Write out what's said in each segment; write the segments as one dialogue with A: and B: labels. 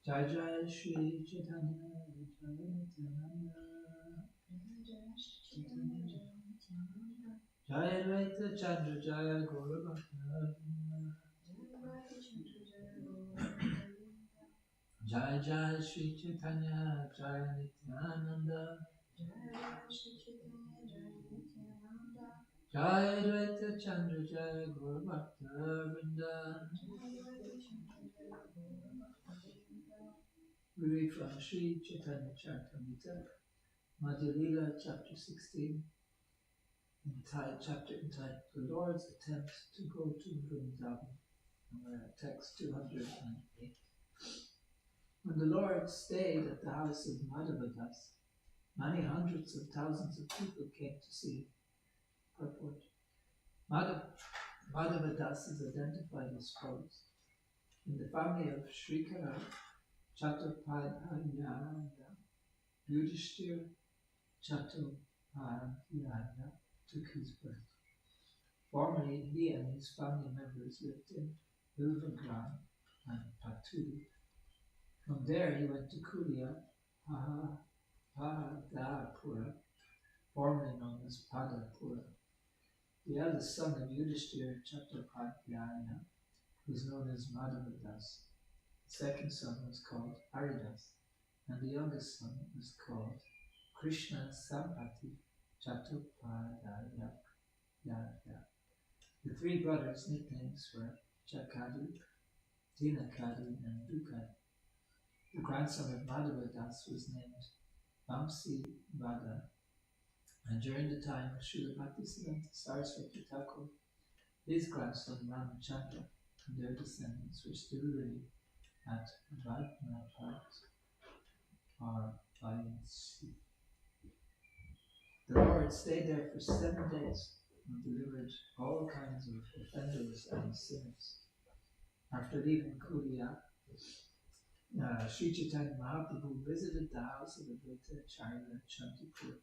A: Jai Jai Shri Chaitanya, Jai Nityananda, Jai Advaita Chandra, Jai Gaura Bhakta, Jai Jai Shri Chaitanya, Jai Nityananda, Jai Advaita Chandra, Jai Gaura Bhakta, Vrinda. We read from Sri Chaitanya Charitamrita, Madhya Lila, chapter 16, chapter entitled The Lord's Attempt to Go to Vrindavan, and we're at text 208. When the Lord stayed at the house of Madhavadas, many hundreds of thousands of people came to see him. Purport. Madhavadas is identified as follows. In the family of Srikara, Chaitanya, Yudhishthira, Chaitanya took his birth. Formerly, he and his family members lived in Bilvagram and Patuli. From there, he went to Kulia, Padapura, formerly known as Padapura. The eldest son of Yudhishthira, Chaitanya, was known as Madhavadas. The second son was called Haridas, and the youngest son was called Krishna Sampati Chattopadhyaya. The three brothers' nicknames were Chakadu, Dinakadu, and Dukadu. The grandson of Madhavadas was named Vamsi Vada, and during the time of Srila Bhaktisiddhanta Saraswati Thakur, his grandson Ramachandra and their descendants were still living at Vadnapat or Vayansi. The Lord stayed there for 7 days and delivered all kinds of offenders and sinners. After leaving Kulia, Sri Chaitanya Mahaprabhu visited the house of Advaita Acharya at Shantipur.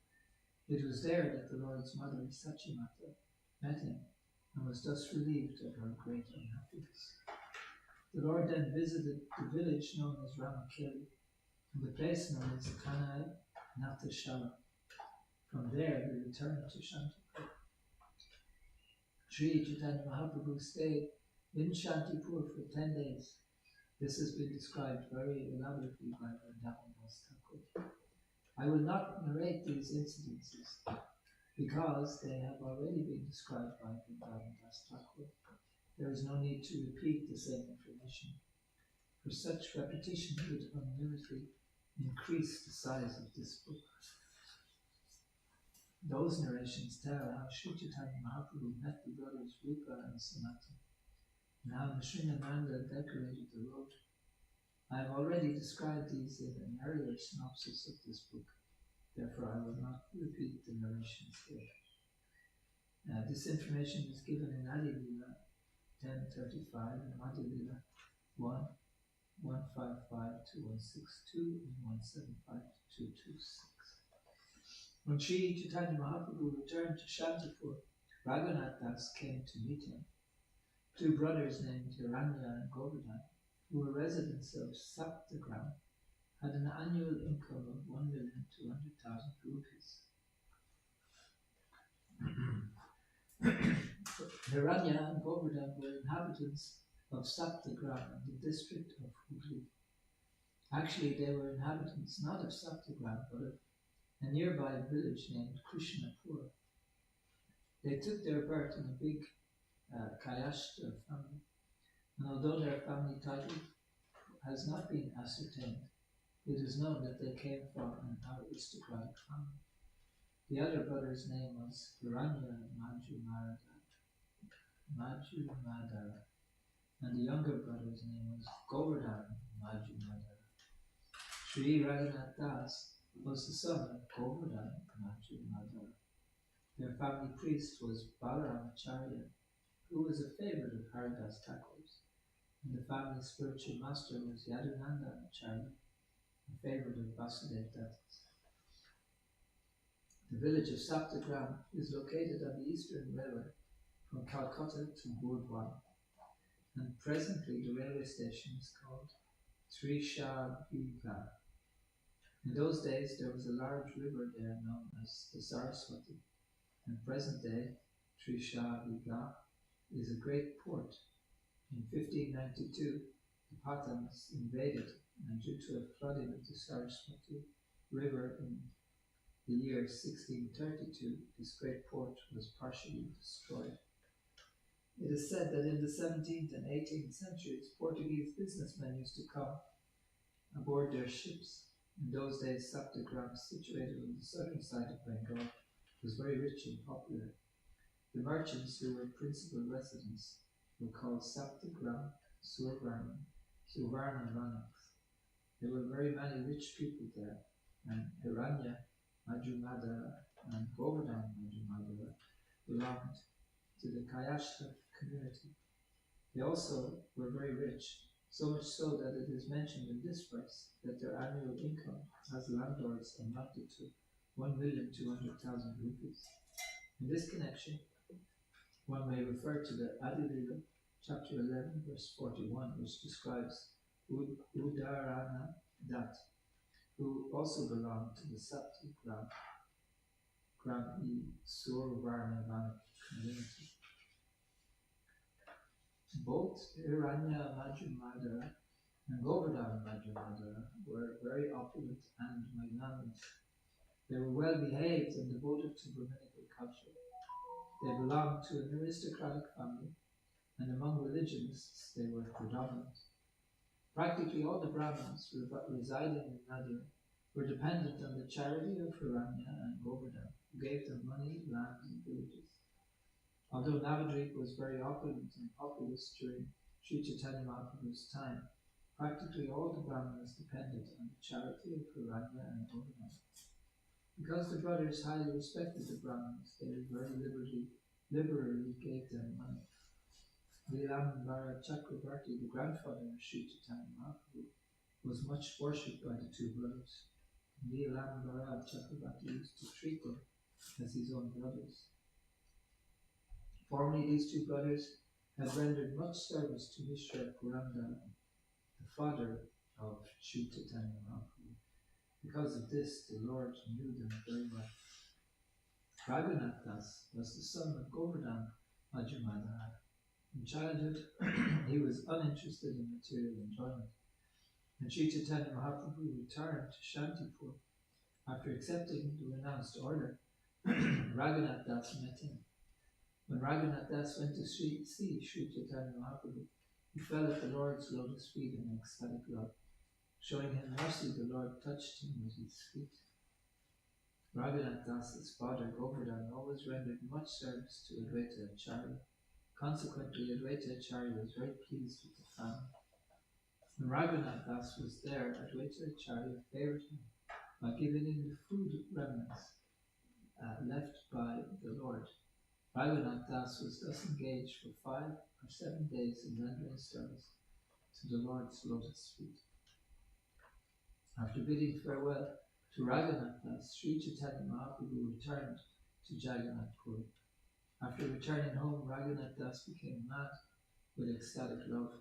A: It was there that the Lord's mother, Sachimata, met him and was thus relieved of her great unhappiness. The Lord then visited the village known as Ramakeli and the place known as Kanai Natashala. From there, he returned to Shantipur. Sri Chaitanya Mahaprabhu stayed in Shantipur for 10 days. This has been described very elaborately by Vrindavan Das Thakur. I will not narrate these incidences because they have already been described by Vrindavan Das Thakur. There is no need to repeat the same information, for such repetition would unlimitedly increase the size of this book. Those narrations tell how Sri Chaitanya Mahaprabhu met the brothers Rupa and Sanatana, and how Nrsimhananda decorated the road. I have already described these in an earlier synopsis of this book, therefore I will not repeat the narrations here. This information is given in Adi Lila 10:35 and Madhya Lila 1:155 to 162 and 175 to 226. When Sri Chaitanya Mahaprabhu returned to Shantipur, Raghunath Das came to meet him. Two brothers named Hiranya and Govardhan, who were residents of Saptagram, had an annual income of 1,200,000 rupees. Hiranya and Govardhan were inhabitants of Saptagram in the district of Hooghly. Actually, they were inhabitants not of Saptagram, but of a nearby village named Krishnapur. They took their birth in a big Kayashtra family, and although their family title has not been ascertained, it is known that they came from an aristocratic family. The elder brother's name was Hiranya Majumadara, and the younger brother's name was Govardhan Majumadara. Sri Raghunath Das was the son of Govardhan Majumadara. Their family priest was Balaramacharya, who was a favorite of Haridas Thakur's, and the family spiritual master was Yadunanda Acharya, a favorite of Vasudev Datta's. The village of Saptagram is located on the eastern railway from Calcutta to Burdwan, and presently the railway station is called Trishabiga. In those days there was a large river there known as the Saraswati, and present day Trishabiga is a great port. In 1592, the Pathans invaded, and due to a flooding of the Saraswati River in the year 1632, this great port was partially destroyed. It is said that in the 17th and 18th centuries, Portuguese businessmen used to come aboard their ships. In those days, Saptagram, situated on the southern side of Bengal, was very rich and popular. The merchants who were principal residents were called Saptagram Suvarnavanaks. There were very many rich people there, and Hiranya Majumadara and Govardhan Majumadara belonged to the Kayashka community. They also were very rich, so much so that it is mentioned in this verse that their annual income as landlords amounted to 1,200,000 rupees. In this connection, one may refer to the Adilila, chapter 11, verse 41, which describes Udarana Dat, who also belonged to the Sapti Grami Survarnavana community. Both Hiranya Majumadara and Govardhan Majumadara were very opulent and magnanimous. They were well behaved and devoted to Brahminical culture. They belonged to an aristocratic family, and among religionists they were predominant. Practically all the Brahmins residing in Nadia were dependent on the charity of Hiranya and Govardhan, who gave them money, land, and villages. Although Navadvip was very opulent and populous during Sri Chaitanya Mahaprabhu's time, practically all the Brahmins depended on the charity of Hiranya and Govardhan. Because the brothers highly respected the Brahmins, they very liberally gave them money. Nilambara Chakravarti, the grandfather of Sri Chaitanya Mahaprabhu, was much worshipped by the two brothers. Nilambara Chakravarti used to treat them as his own brothers. Formerly, these two brothers had rendered much service to Mishra Purandara, the father of Sri Chaitanya Mahaprabhu. Because of this, the Lord knew them very well. Raghunath Das was the son of Govardhan Majumadara. In childhood, he was uninterested in material enjoyment. When Sri Chaitanya Mahaprabhu returned to Shantipur after accepting the renounced order, Raghunath Das met him. When Raghunath Das went to see Sri Chaitanya Mahaprabhu, he fell at the Lord's lotus feet in ecstatic love. Showing him mercy, the Lord touched him with his feet. Raghunath Das's father, Govardhan, always rendered much service to Advaita Acharya. Consequently, Advaita Acharya was very pleased with the family. When Raghunath Das was there, Advaita Acharya favored him by giving him the food remnants left by the Lord. Raghunath Das was thus engaged for 5 or 7 days in rendering service to the Lord's lotus feet. After bidding farewell to Raghunath Das, Sri Chaitanya Mahaprabhu returned to Jagannath Puri. After returning home, Raghunath Das became mad with ecstatic love.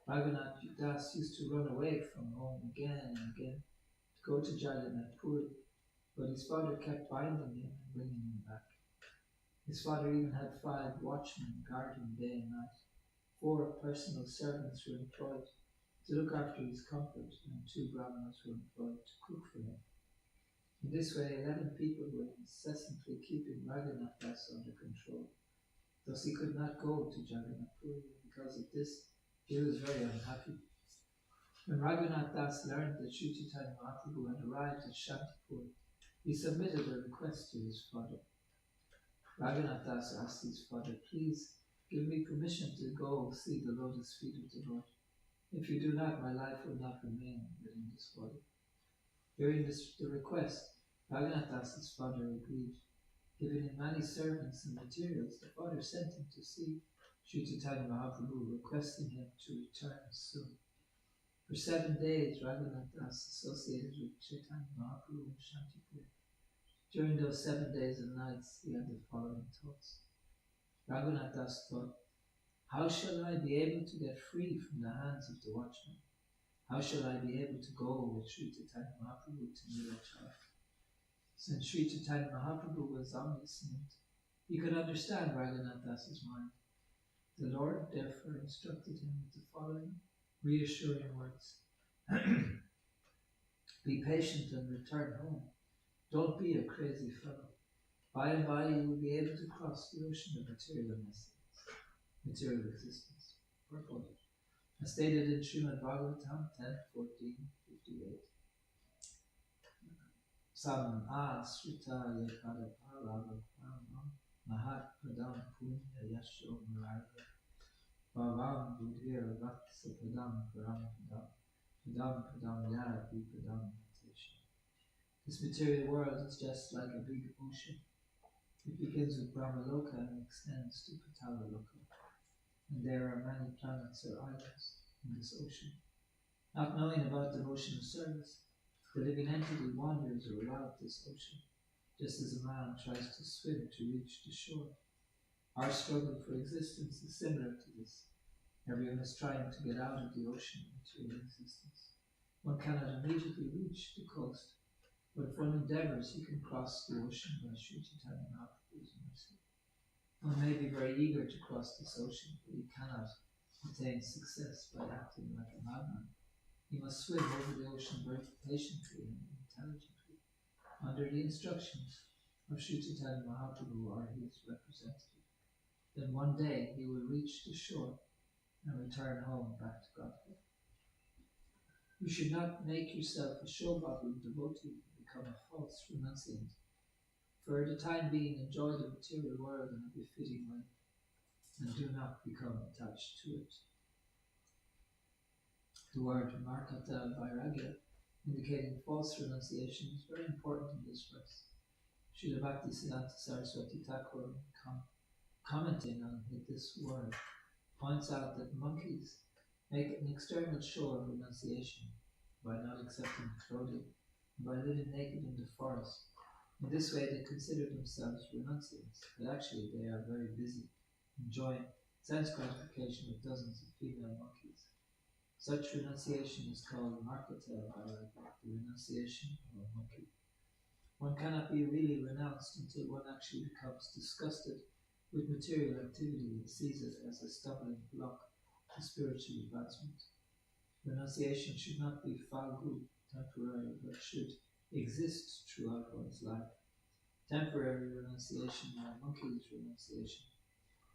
A: Raghunath Das used to run away from home again and again to go to Jagannath Puri, but his father kept binding him and bringing him back. His father even had 5 watchmen guarding day and night. 4 personal servants were employed to look after his comfort, and 2 brahmanas were employed to cook for him. In this way, 11 people were incessantly keeping Raghunath Das under control. Thus he could not go to Jagannath Puri, and because of this, he was very unhappy. When Raghunath Das learned that Sri Chaitanya Mahaprabhu had arrived at Shantipur, he submitted a request to his father. Raghunath Das asked his father, "Please give me permission to go see the lotus feet of the Lord. If you do not, my life will not remain within this body." Hearing the request, Raghunath Das's father agreed. Giving him many servants and materials, the father sent him to see Sri Chaitanya Mahaprabhu, requesting him to return soon. For 7 days, Raghunath Das associated with Chaitanya Mahaprabhu in Shantipur. During those 7 days and nights, he had the following thoughts. Raghunath Das thought, How shall I be able to get free from the hands of the watchman? How shall I be able to go with Sri Chaitanya Mahaprabhu to Nilachar? Since Sri Chaitanya Mahaprabhu was omniscient, he could understand Raghunath Das's mind. The Lord therefore instructed him with the following reassuring words. Be patient and return home. Don't be a crazy fellow. By and by you will be able to cross the ocean of material existence. Purport. As stated in Srimad Bhagavatam 10:14-58. Sam asrita yakada parava paramam mahat padam punya yasho maraya bhavam budhir vatsa padam param padam yara padam meditation. This material world is just like a big ocean. It begins with Brahmaloka and extends to Patalaloka. And there are many planets or islands in this ocean. Not knowing about devotion of service, the living entity wanders around this ocean, just as a man tries to swim to reach the shore. Our struggle for existence is similar to this. Everyone is trying to get out of the ocean of material existence. One cannot immediately reach the coast, but if one endeavors, he can cross the ocean by Sri Chaitanya Mahaprabhu's mercy. One may be very eager to cross this ocean, but he cannot attain success by acting like a madman. He must swim over the ocean very patiently and intelligently, under the instructions of Sri Chaitanya Mahaprabhu or his representative. Then one day he will reach the shore and return home back to Godhead. You should not make yourself a show bottle devotee and become a false renunciant. For the time being, enjoy the material world in a befitting way, and do not become attached to it. The word markata vairagya, indicating false renunciation, is very important in this verse. Srila Bhaktisiddhanta Saraswati Thakur, commenting on this word, points out that monkeys make an external show of renunciation by not accepting clothing and by living naked in the forest. In this way, they consider themselves renunciants, but actually they are very busy, enjoying sense gratification with dozens of female monkeys. Such renunciation is called markata vairagya, the renunciation of a monkey. One cannot be really renounced until one actually becomes disgusted with material activity and sees it as a stumbling block to spiritual advancement. Renunciation should not be falgu, temporary, but should exist throughout one's life. Temporary renunciation or monkey's renunciation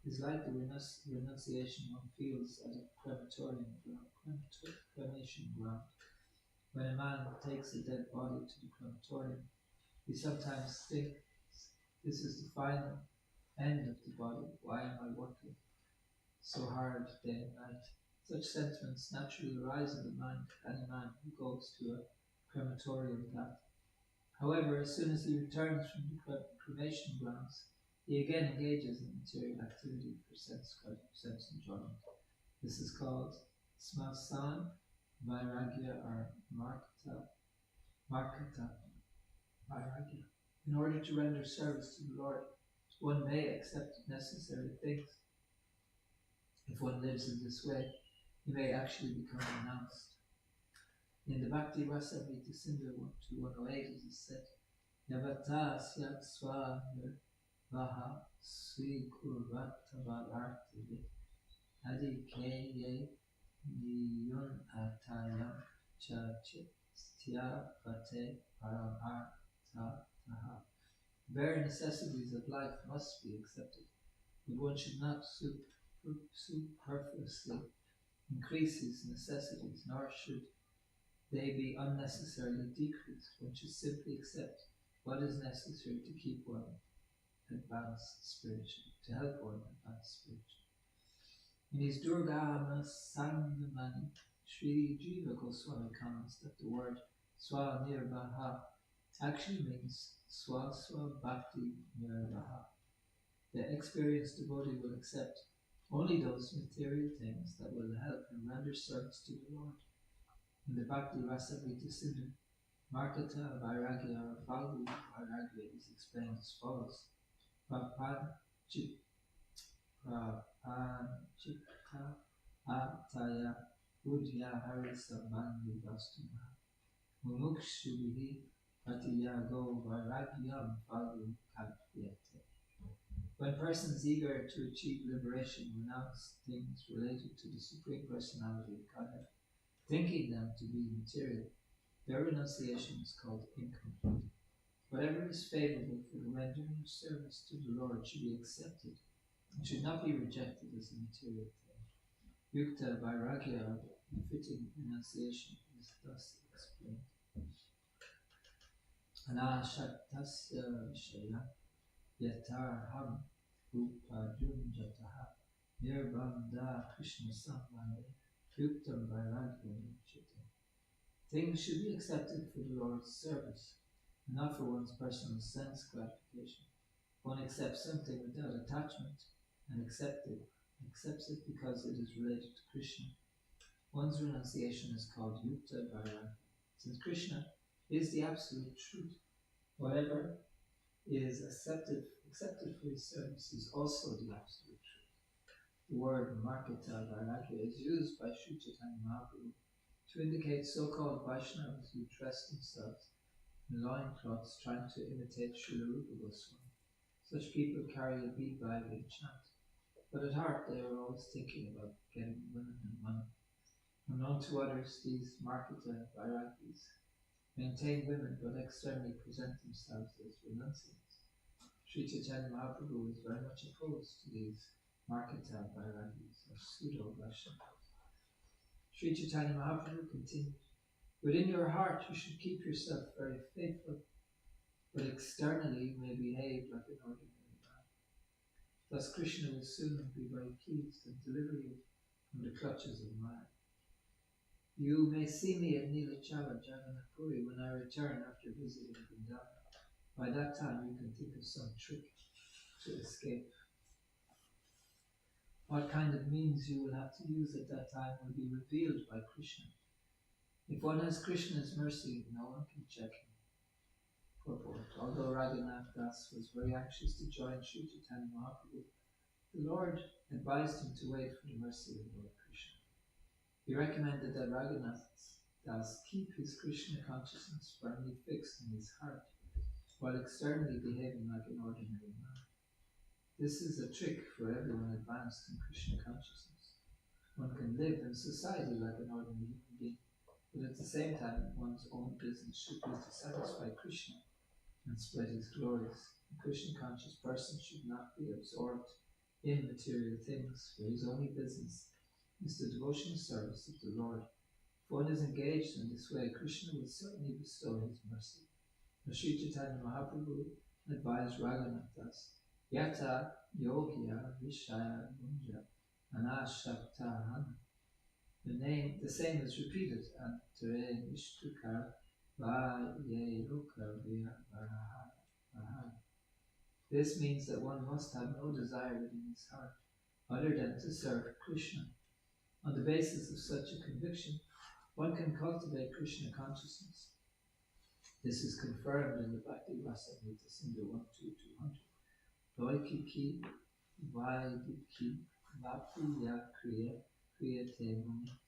A: is like the renunciation one feels at a cremation ground. When a man takes a dead body to the crematorium, he sometimes thinks, this is the final end of the body. Why am I working so hard day and night? Such sentiments naturally arise in the mind of any man who goes to a crematorium plant. However, as soon as he returns from the cremation grounds, he again engages in material activity for sense enjoyment. This is called smasan vairagya or markata vairagya. In order to render service to the Lord, one may accept necessary things. If one lives in this way, he may actually become renounced. In the Bhakti Rasamrita Sindhu 1:108 it is said, Yavata syat swa nirvaha svi kurvatavad artili adikeye niyun atayam cha chitya vate param arta taha. Bare necessities of life must be accepted, but one should not superfluously increase his necessities, nor should they be unnecessarily decreased. One should simply accept what is necessary to keep one advanced spiritually, to help one advance spiritually. In his Durgama Sanghamani, Sri Jiva Goswami comments that the word Swanirvaha actually means Swa Bhakti Nirvaha. The experienced devotee will accept only those material things that will help him render service to the Lord. In the Bhakti Rasamrita Sindhu, markata vairagya or falgu vairagya is explained as follows. Chikta Ataya Udya Harisabandi Vastuna Mumukshubihi Patiyago Varagyam Phalu Kapyate. When persons eager to achieve liberation renounce things related to the Supreme Personality of Godhead, thinking them to be material, their renunciation is called incomplete. Whatever is favorable for the rendering of service to the Lord should be accepted and should not be rejected as a material thing. Yukta Vairagya, befitting renunciation, is thus explained. Anashaktasya Vishaya Yatarham Upadunjataha Nirbanda Krishna Sambhave Yuktam Vairagya Uchite. Things should be accepted for the Lord's service, and not for one's personal sense gratification. One accepts something without attachment and accepts it because it is related to Krishna. One's renunciation is called Yukta Vairagya. Since Krishna is the absolute truth, whatever is accepted for his service is also the absolute truth. The word Marketa Vairagya is used by Sri Chaitanya Mahaprabhu to indicate so-called Vaishnavas who dress themselves in loincloths trying to imitate Srila Rupa Goswami. Such people carry a bead bag and chant, but at heart they are always thinking about getting women and money. Unknown to others, these Marketa Vairagyas maintain women but externally present themselves as renunciants. Sri Chaitanya Mahaprabhu is very much opposed to these Marketa Vairagyas or pseudo-Vaishnavas. Sri Chaitanya Mahaprabhu continued, within your heart you should keep yourself very faithful, but externally you may behave like an ordinary man. Thus Krishna will soon be very pleased and deliver you from the clutches of Maya. You may see me at Nilachala, Jagannath Puri when I return after visiting Vrindavan. By that time you can think of some trick to escape. What kind of means you will have to use at that time will be revealed by Krishna. If one has Krishna's mercy, no one can check him. Purport. Although Raghunath Das was very anxious to join Sri Chaitanya Mahaprabhu, the Lord advised him to wait for the mercy of Lord Krishna. He recommended that Raghunath Das keep his Krishna consciousness firmly fixed in his heart, while externally behaving like an ordinary man. This is a trick for everyone advanced in Krishna consciousness. One can live in society like an ordinary human being, but at the same time one's own business should be to satisfy Krishna and spread his glories. A Krishna conscious person should not be absorbed in material things, for his only business is the devotional service of the Lord. If one is engaged in this way, Krishna will certainly bestow his mercy. As Sri Chaitanya Mahaprabhu advised Raghunath Das, Yata Yogya Vishaya Munja Anashakta Hana. The same is repeated, and Tere Nishtukar Va Ye Ruka Vya Varaha. This means that one must have no desire within his heart other than to serve Krishna. On the basis of such a conviction, one can cultivate Krishna consciousness. This is confirmed in the Bhakti Rasamrita Sindhu 1-200. Loikiki Vaidiki Vapuya Kriya Te Muni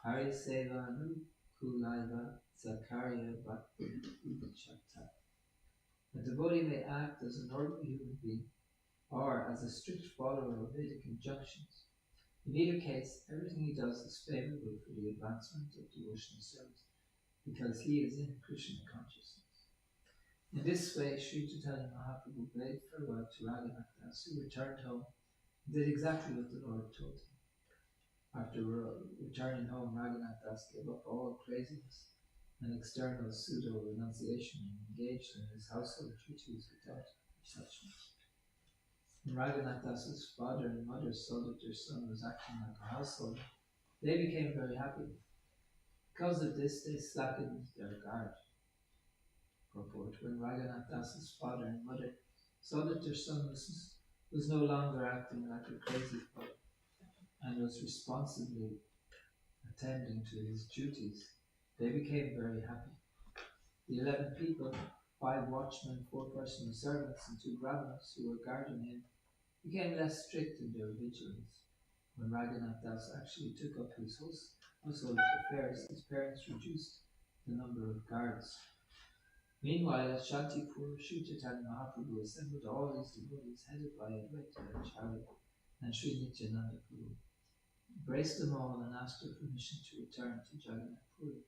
A: Hari Seva Nukulaiva Zakarya Bhakti Uchata. A devotee may act as an ordinary human being or as a strict follower of Vedic injunctions. In either case, everything he does is favorable for the advancement of devotional service because he is in Krishna consciousness. In this way, Sri Chaitanya Mahaprabhu bade farewell to Raghunath Das, who returned home and did exactly what the Lord told him. After returning home, Raghunath Das gave up all craziness and external pseudo-renunciation and engaged in his household duties without attachment. When Raghunath Das's father and mother saw that their son was acting like a householder, they became very happy. Because of this, they slackened their guard. Purport. When Raghunath Das's father and mother saw that their son was no longer acting like a crazy boy and was responsibly attending to his duties, they became very happy. The 11 people, 5 watchmen, 4 personal servants, and 2 brahmanas who were guarding him became less strict in their vigilance. When Raghunath Das actually took up his household affairs, his parents reduced the number of guards. Meanwhile, at Shantipur, Sri Chaitanya Mahaprabhu assembled all his devotees headed by Advaita Acharya and Sri Nityananda Prabhu, embraced them all and asked their permission to return to Jagannath Puri.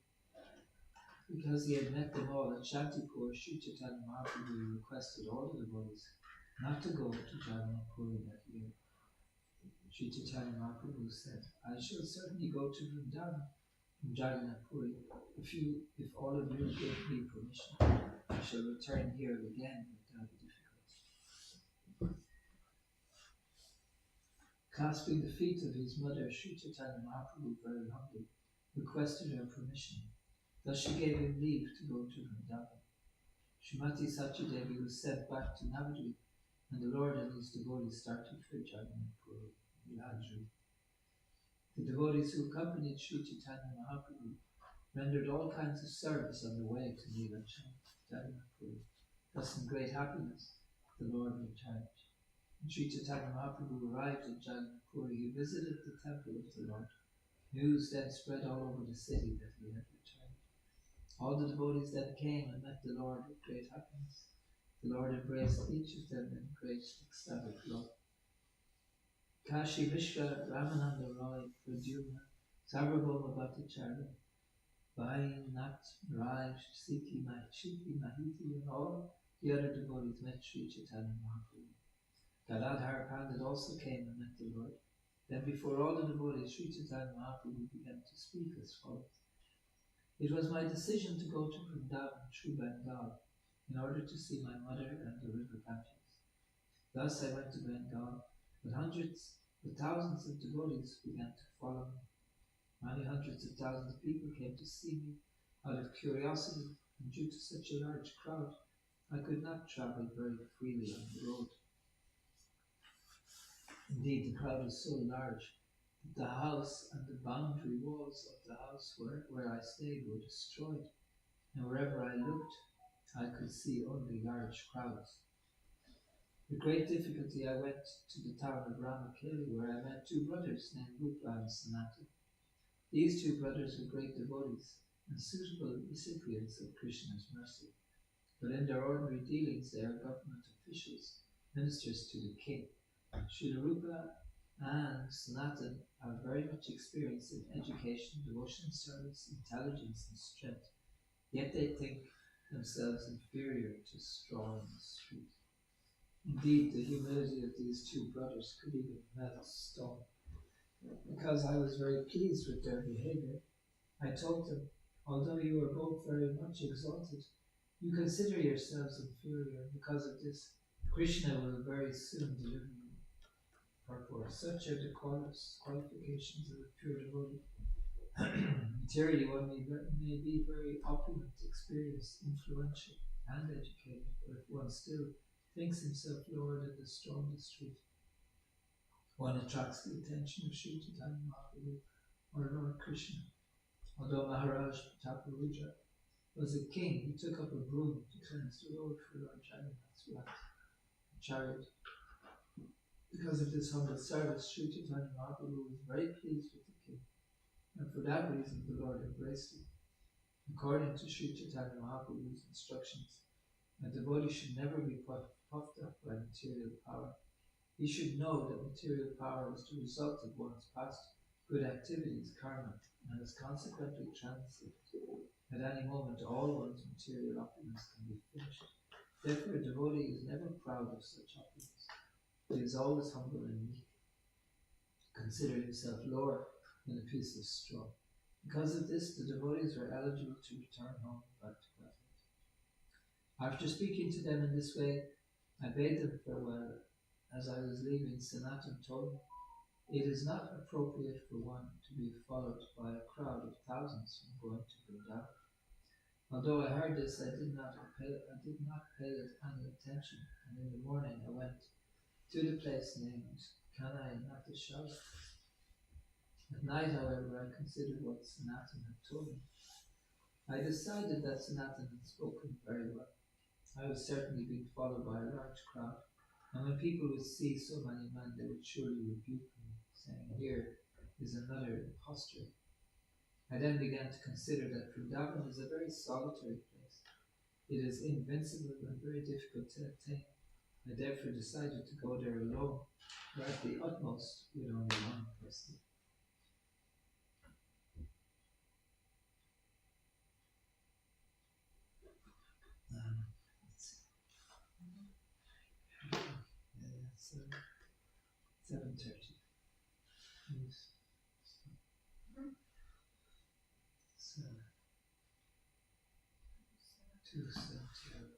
A: Because he had met them all at Shantipur, Sri Chaitanya Mahaprabhu requested all the devotees not to go to Jagannath Puri that year. Sri Chaitanya Mahaprabhu said, I shall certainly go to Vrindavan from Jagannath Puri if all of you give me permission. I shall return here again without difficulty. Clasping the feet of his mother, Sri Chaitanya Mahaprabhu very humbly requested her permission. Thus she gave him leave to go to Vrindavan. Srimati Sachidevi was sent back to Navadvip, and the Lord and his devotees started for Jagannath Puri, Viladri. The devotees who accompanied Sri Chaitanya Mahaprabhu rendered all kinds of service on the way to Jagannath Puri. Thus, in great happiness, the Lord returned. When Sri Chaitanya Mahaprabhu arrived in Jagannath Puri, he visited the temple of the Lord. News then spread all over the city that he had returned. All the devotees then came and met the Lord with great happiness. The Lord embraced each of them in great ecstatic love. Kashi Mishra, Ramananda Roy, Pradyumna, Sarvabhauma Bhattacharya, Vainath, Raj, Sikhi Mahiti, and all the other devotees met Sri Chaitanya Mahaprabhu. Gadadhar Pandit also came and met the Lord. Then before all the devotees, Sri Chaitanya Mahaprabhu began to speak as follows. It was my decision to go to Vrindavan through Bengal in order to see my mother and the river Ganges. Thus I went to Bengal, but thousands of devotees began to follow me. Many hundreds of thousands of people came to see me out of curiosity, and due to such a large crowd, I could not travel very freely on the road. Indeed, the crowd was so large that the house and the boundary walls of the house where I stayed were destroyed, and wherever I looked, I could see only large crowds. With great difficulty, I went to the town of Ramakeli, where I met two brothers named Rupa and Sanatana. These two brothers were great devotees and suitable recipients of Krishna's mercy. But in their ordinary dealings, they are government officials, ministers to the king. Srila Rupa and Sanatana are very much experienced in education, devotion, service, intelligence, and strength. Yet they think themselves inferior to straw in the street. Indeed, the humility of these two brothers could even melt stone. Because I was very pleased with their behavior, I told them, although you are both very much exalted, you consider yourselves inferior. Because of this, Krishna will very soon deliver you. Therefore, such are the qualifications of a pure devotee. Materially, one may be very opulent, experienced, influential, and educated, but if one still thinks himself lower than the straw on the street, one attracts the attention of Sri Chaitanya Mahaprabhu or Lord Krishna. Although Maharaj Prataparaja was a king, he took up a broom to cleanse the road for Lord Jagannath's chariot. Because of this humble service, Sri Chaitanya Mahaprabhu was very pleased with the king, and for that reason the Lord embraced him. According to Sri Chaitanya Mahaprabhu's instructions, a devotee should never be puffed up by material power. He should know that material power is the result of one's past good activities, karma, and is consequently transient. At any moment, all one's material opulence can be finished. Therefore, a devotee is never proud of such opulence. He is always humble and meek, considering himself lower than a piece of straw. Because of this, the devotees are eligible to return home back to Godhead. After speaking to them in this way, I bade them farewell. As I was leaving, Sanatana told me, it is not appropriate for one to be followed by a crowd of thousands from going to Vrindavan. Although I heard this, I did not pay it any attention, and in the morning I went to the place named Kanai Natashala. At night, however, I considered what Sanatana had told me. I decided that Sanatana had spoken very well. I was certainly being followed by a large crowd, and when people would see so many men, they would surely rebuke me, saying here is another imposture. I then began to consider that Vrindavan is a very solitary place. It is invincible and very difficult to attain. I therefore decided to go there alone, or at the utmost with only one person. Let's see. 7:30. Yes. So, 2:70.